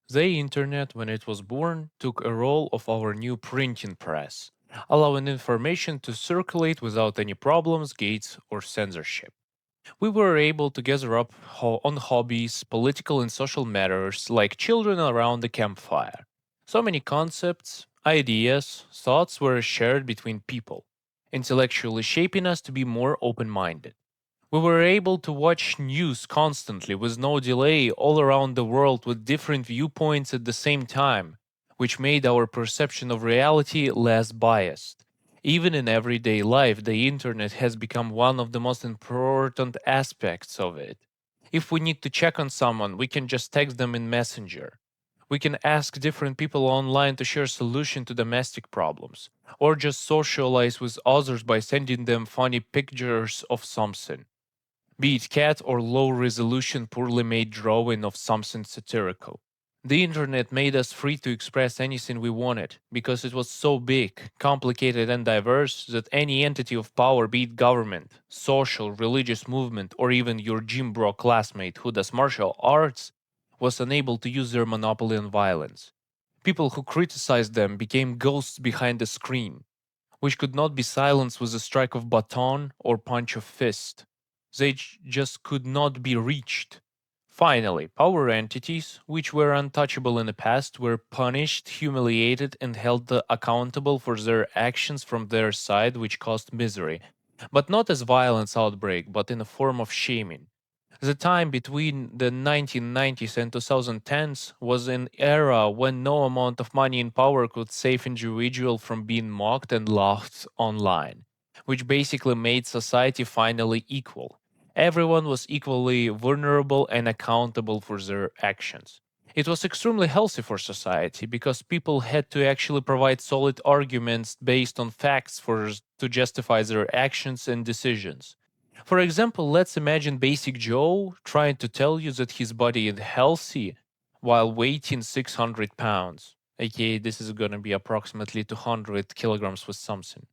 The internet, when it was born, took a role of our new printing press, allowing information to circulate without any problems, gates, or censorship. We were able to gather up on hobbies, political and social matters, like children around the campfire. So many concepts, ideas, thoughts were shared between people, intellectually shaping us to be more open minded. We were able to watch news constantly with no delay all around the world with different viewpoints at the same time, which made our perception of reality less biased. Even in everyday life, the internet has become one of the most important aspects of it. If we need to check on someone, we can just text them in Messenger. We can ask different people online to share solution to domestic problems, or just socialize with others by sending them funny pictures of something, be it cat or low resolution, poorly made drawing of something satirical. The internet made us free to express anything we wanted because it was so big, complicated, and diverse that any entity of power, be it government, social, religious movement, or even your gym bro classmate who does martial arts, was unable to use their monopoly on violence. People who criticized them became ghosts behind the screen, which could not be silenced with a strike of baton or punch of fist. They just could not be reached. Finally, power entities, which were untouchable in the past, were punished, humiliated, and held accountable for their actions from their side, which caused misery. But not as violence outbreak, but in a form of shaming. The time between the 1990s and 2010s was an era when no amount of money and power could save individual from being mocked and laughed online, which basically made society finally equal. Everyone was equally vulnerable and accountable for their actions. It was extremely healthy for society because people had to actually provide solid arguments based on facts to justify their actions and decisions. For example, let's imagine Basic Joe trying to tell you that his body is healthy while weighing 600 pounds. Okay, this is going to be approximately 200 kilograms with something.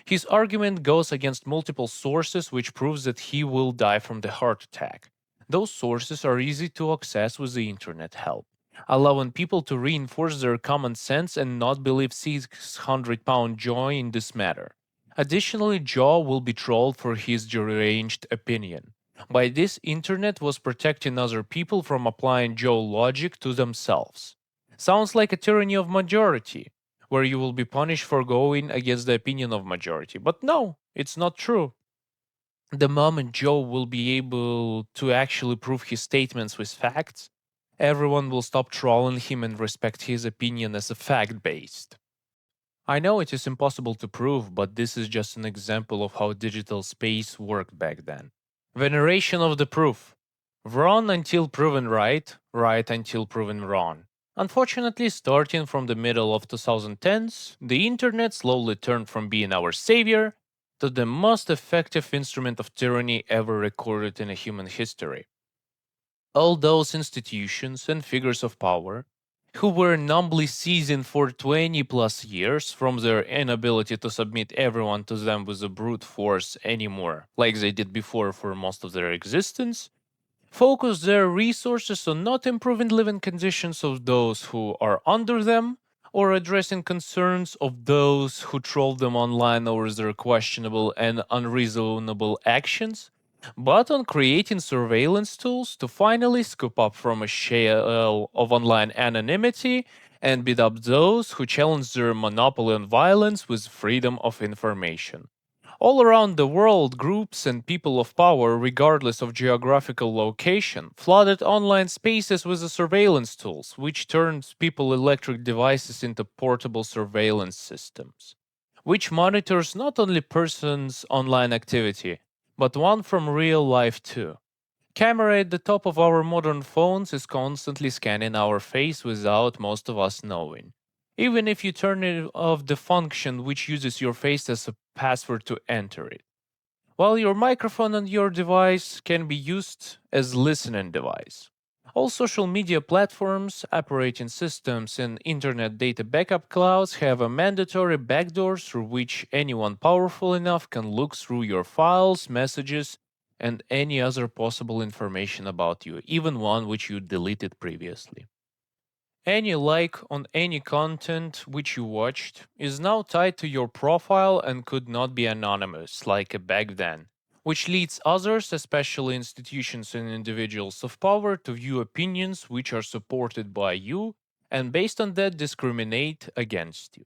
His argument goes against multiple sources, which proves that he will die from the heart attack. Those sources are easy to access with the internet help, allowing people to reinforce their common sense and not believe 600-pound Joe in this matter. Additionally, Joe will be trolled for his deranged opinion. By this, internet was protecting other people from applying Joe logic to themselves. Sounds like a tyranny of majority, where you will be punished for going against the opinion of majority. But no, it's not true. The moment Joe will be able to actually prove his statements with facts, everyone will stop trolling him and respect his opinion as a fact based. I know it is impossible to prove, but this is just an example of how digital space worked back then. Veneration of the proof. Wrong until proven right, right until proven wrong. Unfortunately, starting from the middle of 2010s, the internet slowly turned from being our savior to the most effective instrument of tyranny ever recorded in a human history. All those institutions and figures of power who were numbly seasoned for 20 plus years from their inability to submit everyone to them with a brute force anymore, like they did before for most of their existence, focus their resources on not improving living conditions of those who are under them or addressing concerns of those who troll them online over their questionable and unreasonable actions, but on creating surveillance tools to finally scoop up from a shell of online anonymity and beat up those who challenge their monopoly on violence with freedom of information. All around the world, groups and people of power, regardless of geographical location, flooded online spaces with the surveillance tools, which turns people electric devices into portable surveillance systems, which monitors not only persons' online activity, but one from real life too. Camera at the top of our modern phones is constantly scanning our face without most of us knowing. Even if you turn it off the function which uses your face as a password to enter it. While your microphone on your device can be used as listening device. All social media platforms, operating systems, and internet data backup clouds have a mandatory backdoor through which anyone powerful enough can look through your files, messages, and any other possible information about you, even one which you deleted previously. Any like on any content which you watched is now tied to your profile and could not be anonymous like back then, which leads others, especially institutions and individuals of power, to view opinions which are supported by you and based on that discriminate against you.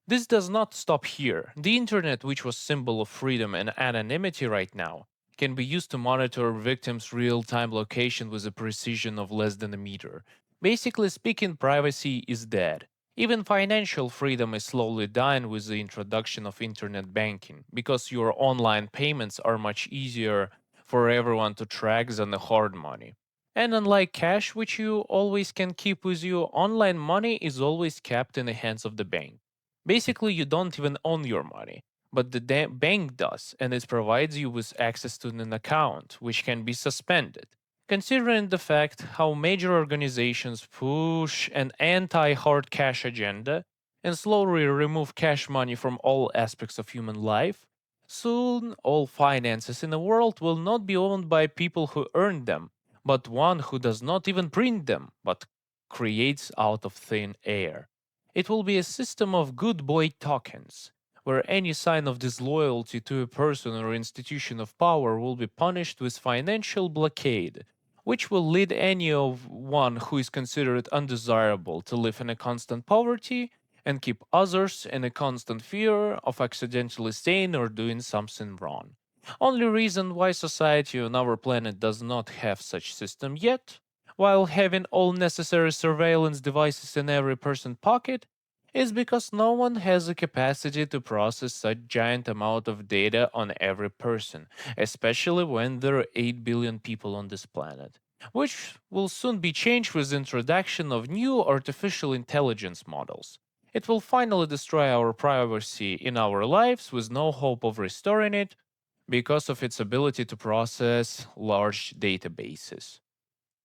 This does not stop here. The internet, which was symbol of freedom and anonymity right now, can be used to monitor victims' real-time location with a precision of less than a meter. Basically speaking, privacy is dead. Even financial freedom is slowly dying with the introduction of internet banking, because your online payments are much easier for everyone to track than the hard money. And unlike cash, which you always can keep with you, online money is always kept in the hands of the bank. Basically, you don't even own your money, but the bank does, and it provides you with access to an account, which can be suspended. Considering the fact how major organizations push an anti hard cash agenda and slowly remove cash money from all aspects of human life, soon all finances in the world will not be owned by people who earn them, but one who does not even print them, but creates out of thin air. It will be a system of good boy tokens, where any sign of disloyalty to a person or institution of power will be punished with financial blockade, which will lead any of one who is considered undesirable to live in a constant poverty and keep others in a constant fear of accidentally saying or doing something wrong. Only reason why society on our planet does not have such system yet, while having all necessary surveillance devices in every person's pocket, is because no one has the capacity to process such giant amount of data on every person, especially when there are 8 billion people on this planet, which will soon be changed with the introduction of new artificial intelligence models. It will finally destroy our privacy in our lives with no hope of restoring it because of its ability to process large databases.